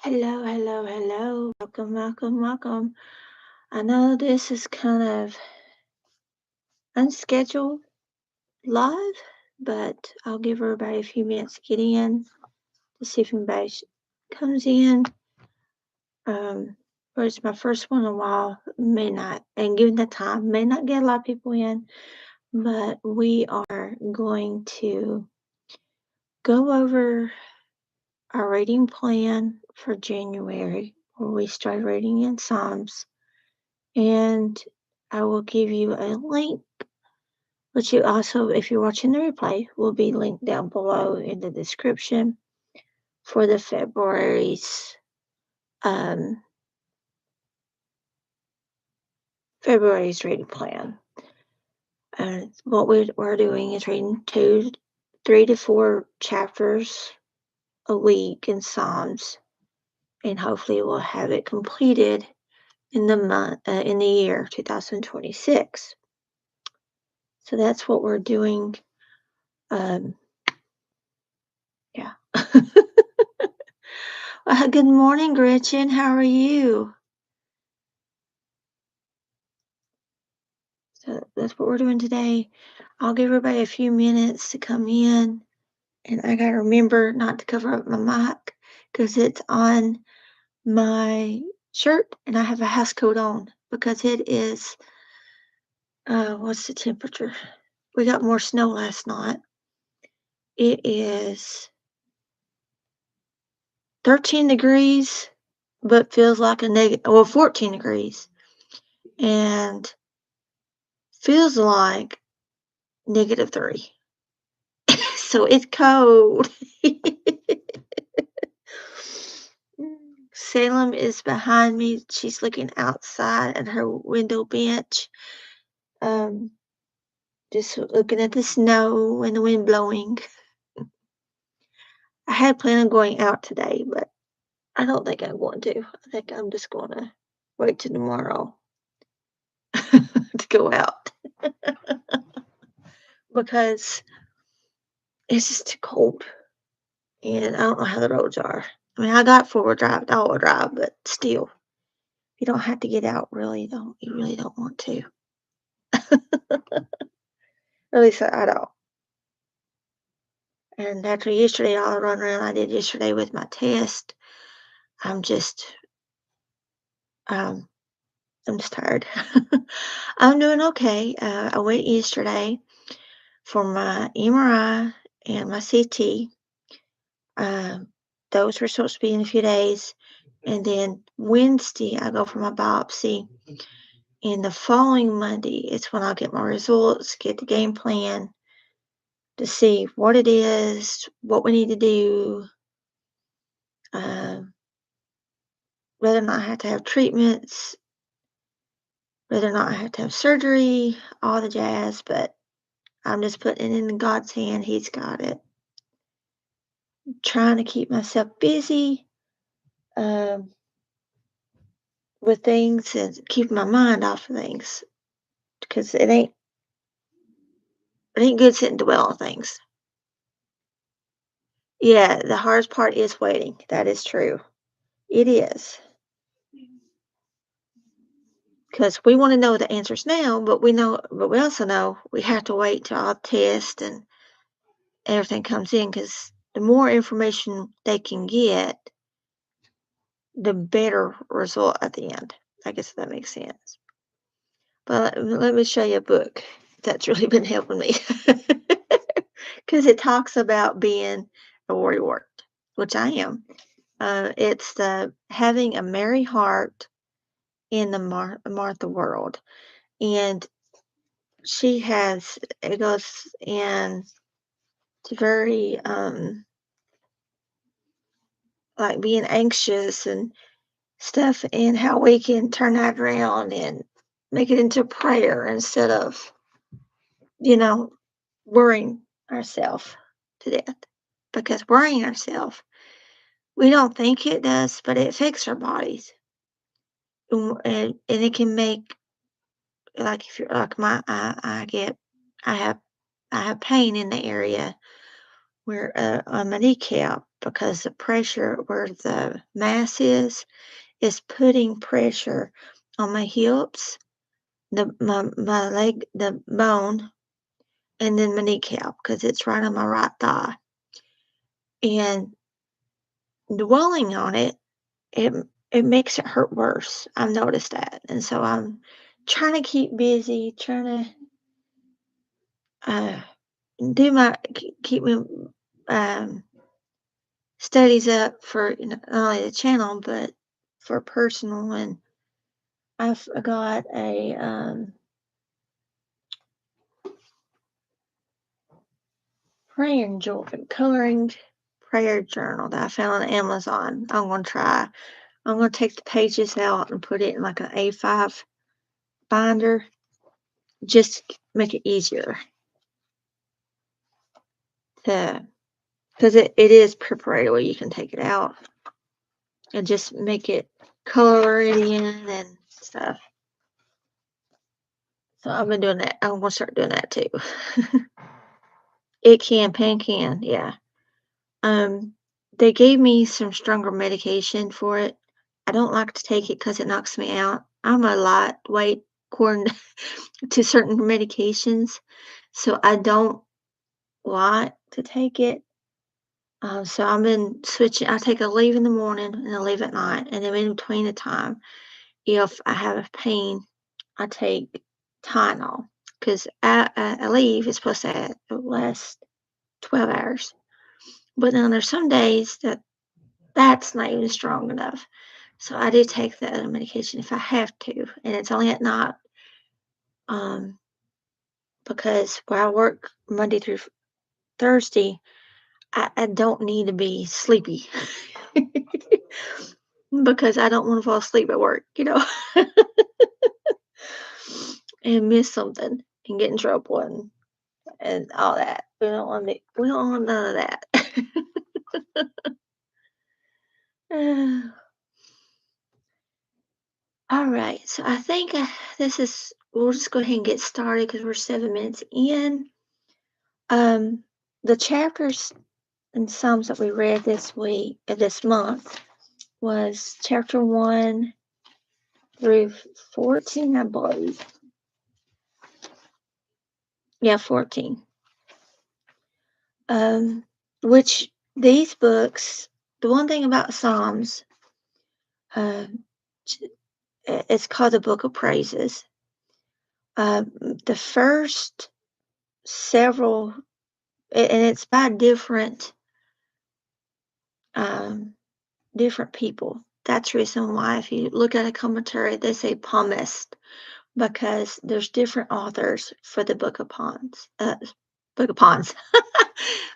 Hello, hello, hello. Welcome, welcome, welcome. I know this is kind of unscheduled live, but I'll give everybody a few minutes to get in to see if anybody comes in. But it's my first one in a while. May not, and given the time, may not get a lot of people in, but we are going to go over our reading plan for January, where we start reading in Psalms. And I will give you a link, which you also, if you're watching the replay, will be linked down below in the description for the February's reading plan. What we're doing is reading 3 to 4 chapters a week in Psalms, and hopefully we'll have it completed in the year 2026. So that's what we're doing. Yeah. Good morning, Gretchen. How are you? So that's what we're doing today. I'll give everybody a few minutes to come in, and I gotta remember not to cover up my mic because it's on my shirt, and I have a house coat on because it is. What's the temperature? We got more snow last night. It is 13 degrees, but feels like 14 degrees, and feels like -3. So it's cold. Salem is behind me. She's looking outside at her window bench, just looking at the snow and the wind blowing. I had planned on going out today, but I don't think I'm going to. I think I'm just going to wait till tomorrow to go out because it's just too cold, and I don't know how the roads are. I mean, I got all-wheel drive, but still, you don't have to get out, really. You really don't want to. At least I don't. And after yesterday, all the run around I did yesterday with my test, I'm just, um, I'm just tired. I'm doing okay. I went yesterday for my MRI and my CT. Um, those were supposed to be in a few days. And then Wednesday, I go for my biopsy. And the following Monday is when I'll get my results, get the game plan to see what it is, what we need to do, whether or not I have to have treatments, whether or not I have to have surgery, all the jazz, but I'm just putting it in God's hand. He's got it. I'm trying to keep myself busy um, with things and keep my mind off of things because it ain't good sitting to dwell on things. Yeah, the hardest part is waiting. That is true. It is. Because we want to know the answers now, but we also know we have to wait till all the tests and everything comes in. Because the more information they can get, the better result at the end. I guess that makes sense. But let me show you a book that's really been helping me because it talks about being a warrior, which I am. It's the Having a Merry Heart in the Martha world, and it goes in to very like being anxious and stuff, and how we can turn that around and make it into prayer instead of you know worrying ourselves to death, because worrying ourselves, we don't think it does, but it affects our bodies, and it can make, like, if you're like I have pain in the area where on my kneecap, because the pressure where the mass is putting pressure on my hips, my leg, the bone, and then my kneecap because it's right on my right thigh. And dwelling on it, it it makes it hurt worse. I've noticed that, and so I'm trying to keep busy, trying to uh, do my keep my studies up for not only the channel but for personal. And I've got a coloring prayer journal that I found on Amazon. I'm gonna try. I'm gonna take the pages out and put it in like an A5 binder, just to make it easier to, because it is perforated where you can take it out and just make it color it in and stuff. So I've been doing that. I'm gonna start doing that too. Pan can, yeah. Um, they gave me some stronger medication for it. I don't like to take it because it knocks me out. I'm a lightweight according to certain medications, so I don't like to take it. So I've been switching. I take a leave in the morning and a leave at night, and then in between the time, if I have a pain, I take Tylenol because a leave is supposed to last 12 hours. But then there's some days that's not even strong enough. So I do take the other medication if I have to, and it's only at night, um, because where I work Monday through Thursday, I don't need to be sleepy because I don't want to fall asleep at work, and miss something and get in trouble and all that. We don't want none of that. All right, so I think we'll just go ahead and get started because we're 7 minutes in. Um, the chapters and Psalms that we read this month, was chapter 1 through 14, I believe. Yeah, 14. Which these books, the one thing about Psalms, uh, it's called the Book of Praises. The first several, and it's by different people. That's the reason why if you look at a commentary, they say psalmist, because there's different authors for the Book of Psalms.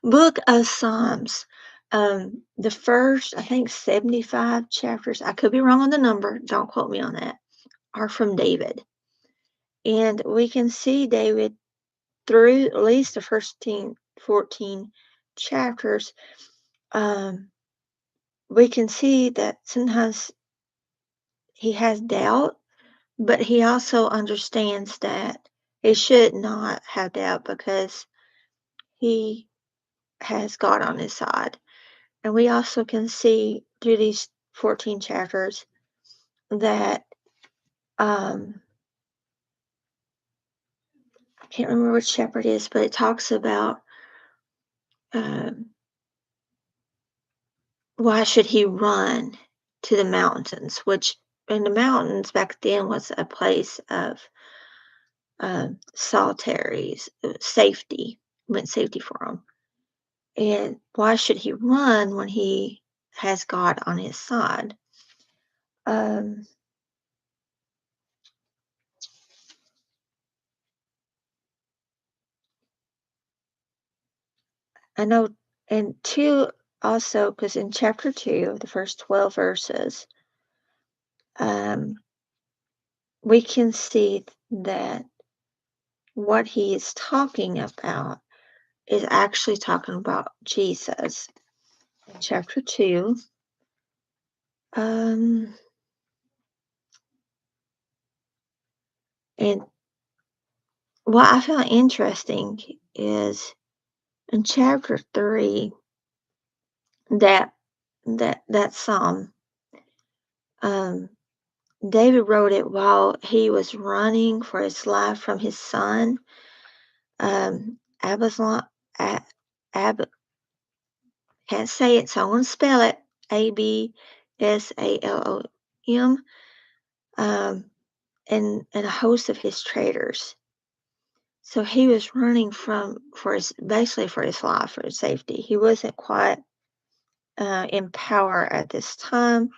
Book of Psalms. The first, I think, 75 chapters, I could be wrong on the number, don't quote me on that, are from David. And we can see David through at least the first 14 chapters. We can see that sometimes he has doubt, but he also understands that he should not have doubt because he has God on his side. And we also can see through these 14 chapters that I can't remember which chapter it is, but it talks about um, why should he run to the mountains, which in the mountains back then was a place of solitary safety, meant safety for him. And why should he run when he has God on his side? Um, I know, and two also, because in chapter 2, the first 12 verses, um, we can see that what he is talking about is actually talking about Jesus. In chapter 2, and what I found interesting is in chapter 3, that that psalm. David wrote it while he was running for his life from his son, Absalom. Ab, can't say it, so I'm going to spell it. Absalom, and a host of his traitors. So he was running basically for his life, for his safety. He wasn't quite in power at this time.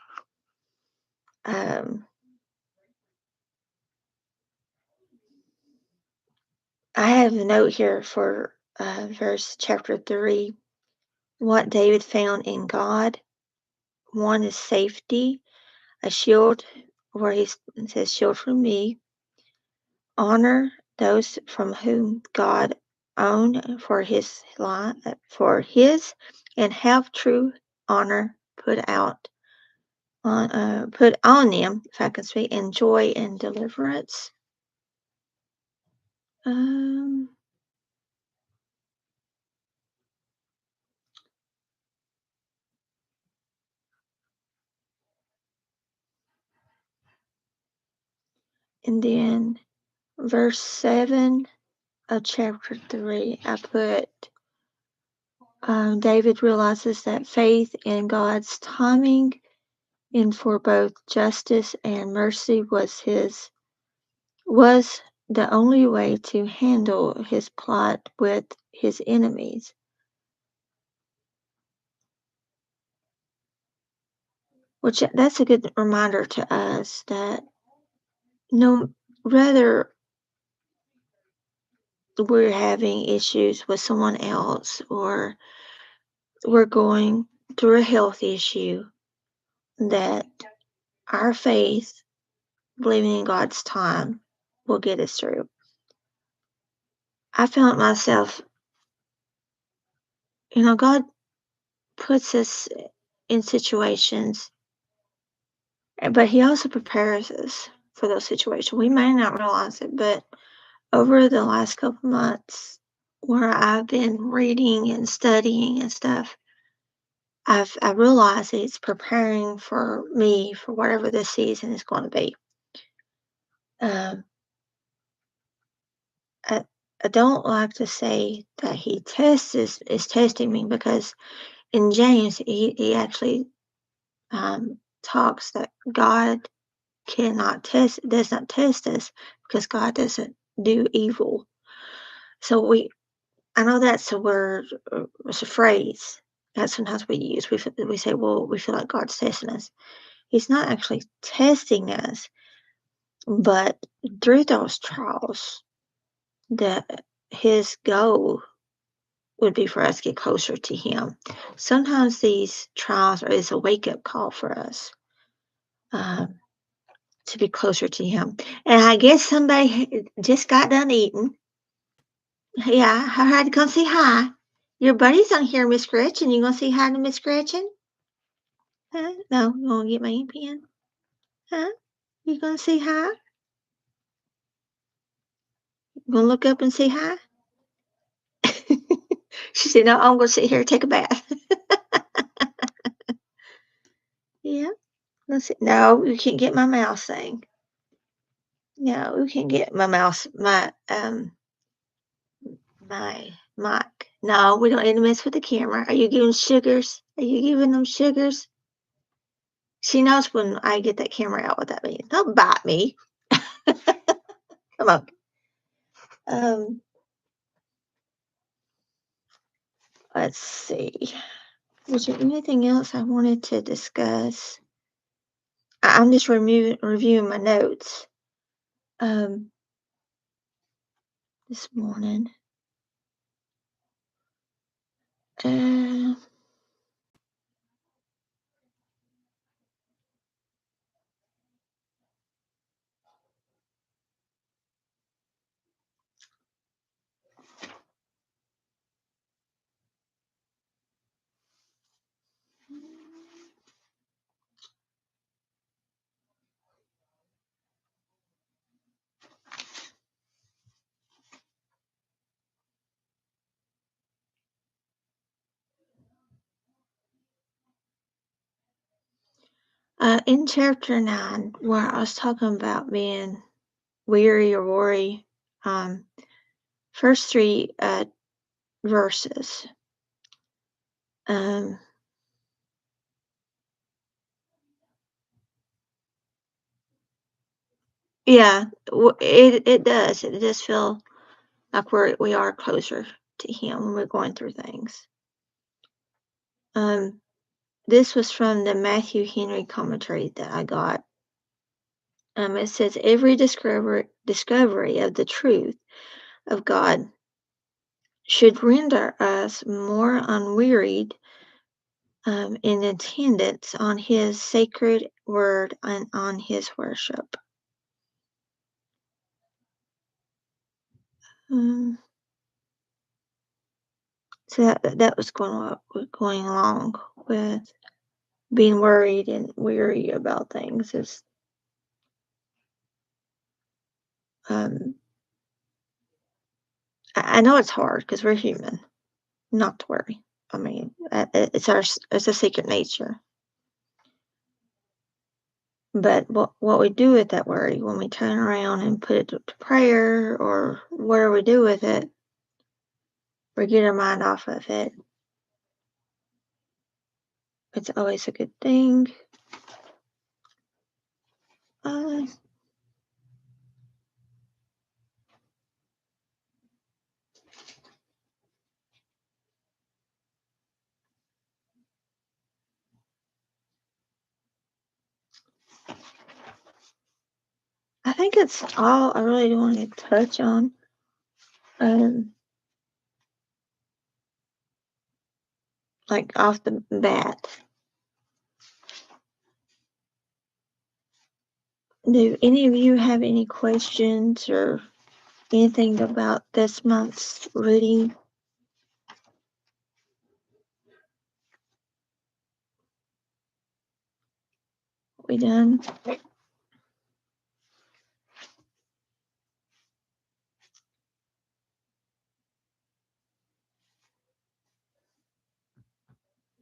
I have a note here for verse chapter 3. What David found in God. One is safety, a shield, where it says shield from me. Honor those from whom God owned for his, and have true honor put on them, if I can speak, and joy and deliverance. And then verse 7 of chapter 3, I put, David realizes that faith in God's timing and for both justice and mercy was the only way to handle his plot with his enemies. Which that's a good reminder to us that no, whether we're having issues with someone else or we're going through a health issue, that our faith, believing in God's time, will get us through. I found myself, God puts us in situations, but he also prepares us for those situations. We may not realize it, but over the last couple months where I've been reading and studying and stuff, I realized it's preparing for me for whatever this season is going to be. Um, I, I don't like to say that he is testing me, because in James he actually talks that God does not test us, because God doesn't do evil. So I know that's a word, it's a phrase that sometimes we use. We say, well, we feel like God's testing us. He's not actually testing us, but through those trials, that his goal would be for us to get closer to him. Sometimes these trials is a wake-up call for us, to be closer to him. And I guess somebody just got done eating. Yeah, I had to come say hi. Your buddy's on here, Miss Gretchen. You gonna say hi to Miss Gretchen? Huh? No, you gonna get my ink pen? Huh? You gonna say hi? You gonna look up and say hi? She said, no, I'm gonna sit here and take a bath. Yeah. Let's see. No, you can't get my mouse thing. No, you can't get my mouse, my mic. No, we don't need to mess with the camera. Are you giving sugars? Are you giving them sugars? She knows when I get that camera out what that means. Don't bite me. Come on. Um, let's see. Was there anything else I wanted to discuss? I'm just reviewing my notes this morning. Uh, In chapter 9, where I was talking about being weary or worry, first three verses. Yeah, it does. It does feel like we are closer to Him when we're going through things. This was from the Matthew Henry commentary that I got. It says every discovery of the truth of God should render us more unwearied in attendance on His sacred word and on His worship. So that was going along with being worried and weary about things. Is I know it's hard because we're human not to worry. I mean, it's a secret nature. But what we do with that worry when we turn around and put it to prayer or whatever we do with it, we get our mind off of it. It's always a good thing. I think it's all I really want to touch on. Like off the bat. Do any of you have any questions or anything about this month's reading? We done?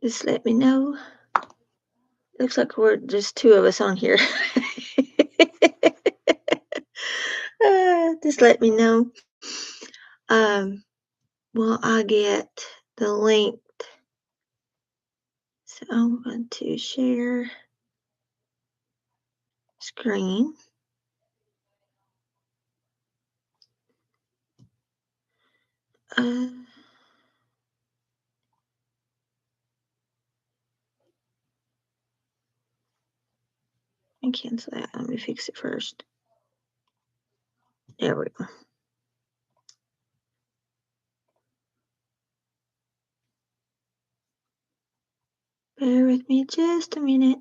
Just let me know. Looks like we're just two of us on here. Just let me know. Well, I get the link. So I'm going to share screen. I cancel that. Let me fix it first. There we go. Bear with me just a minute.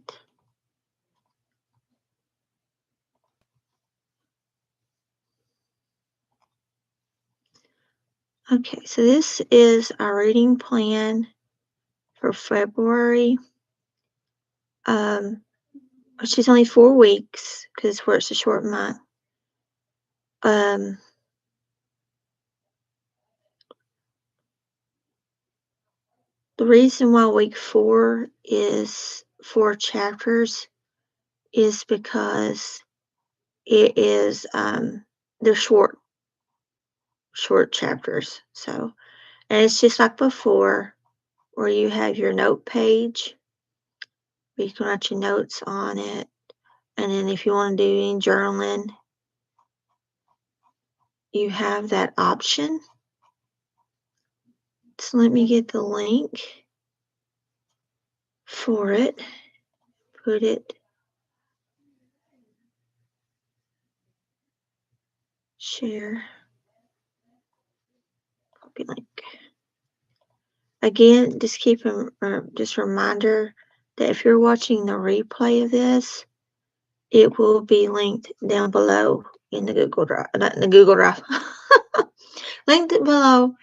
Okay, so this is our reading plan for February, which is only 4 weeks because it's a short month. The reason why week 4 is 4 chapters is because it is they're short chapters. So, and it's just like before, where you have your note page, where you can write your notes on it, and then if you want to do any journaling, you have that option. So let me get the link for it. Put it. Share. Copy link. Again, just keep just a reminder that if you're watching the replay of this, it will be linked down below in the Google Drive. Not in the Google Drive. Linked below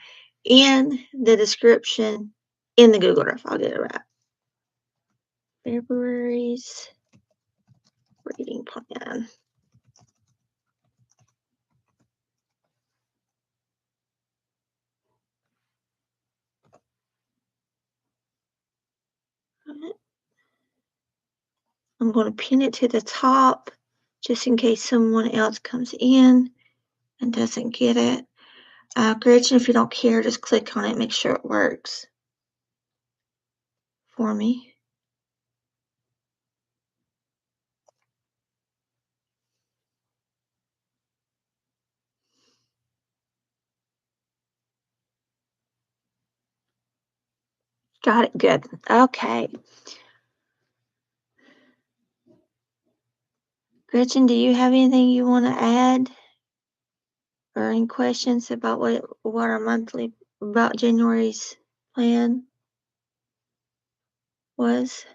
in the description in the Google Drive. I'll get it right. February's reading plan. I'm I'm going to pin it to the top just in case someone else comes in and doesn't get it. Gretchen, if you don't care, just click on it, make sure it works for me. Got it, good. Okay. Gretchen, do you have anything you want to add or any questions about what our monthly, about January's plan was?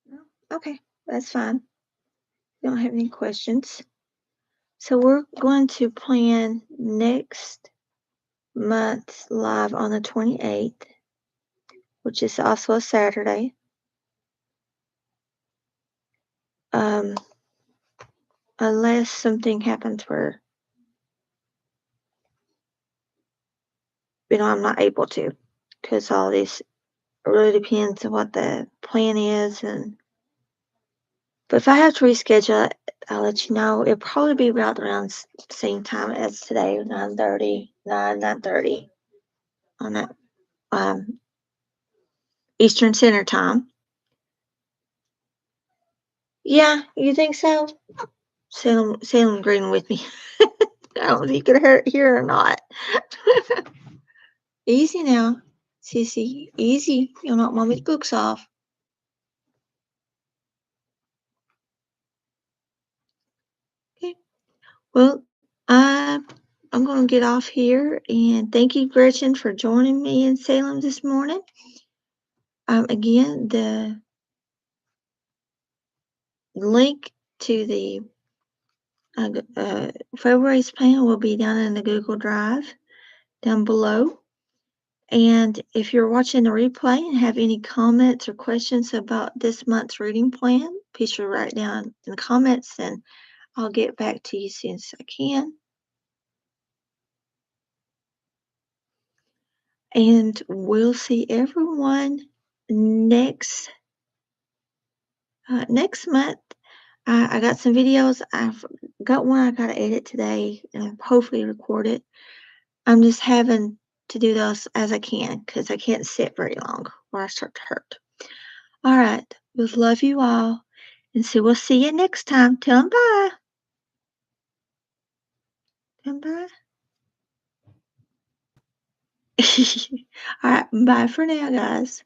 No? Okay, that's fine. You don't have any questions. So we're going to plan next month's live on the 28th, which is also a Saturday. Unless something happens where, I'm not able to, because all this really depends on what the plan is. But if I have to reschedule it, I'll let you know. It'll probably be about around the same time as today, 9:30 on that Eastern Standard Time. Yeah, you think so? Salem agreeing with me. I don't know if you could hear or not. Easy now, Sissy. Easy. You'll knock Mommy's books off. Okay. Well, I'm going to get off here, and thank you, Gretchen, for joining me in Salem this morning. Again, the link to the February's plan will be down in the Google Drive down below. And if you're watching the replay and have any comments or questions about this month's reading plan, be sure to write it down in the comments, and I'll get back to you as soon as I can. And we'll see everyone next month. I got some videos. I've got one I got to edit today and hopefully record it. I'm just having to do those as I can because I can't sit very long or I start to hurt. All right. We love you all. And so we'll see you next time. Tell them bye. Tell them bye. All right. Bye for now, guys.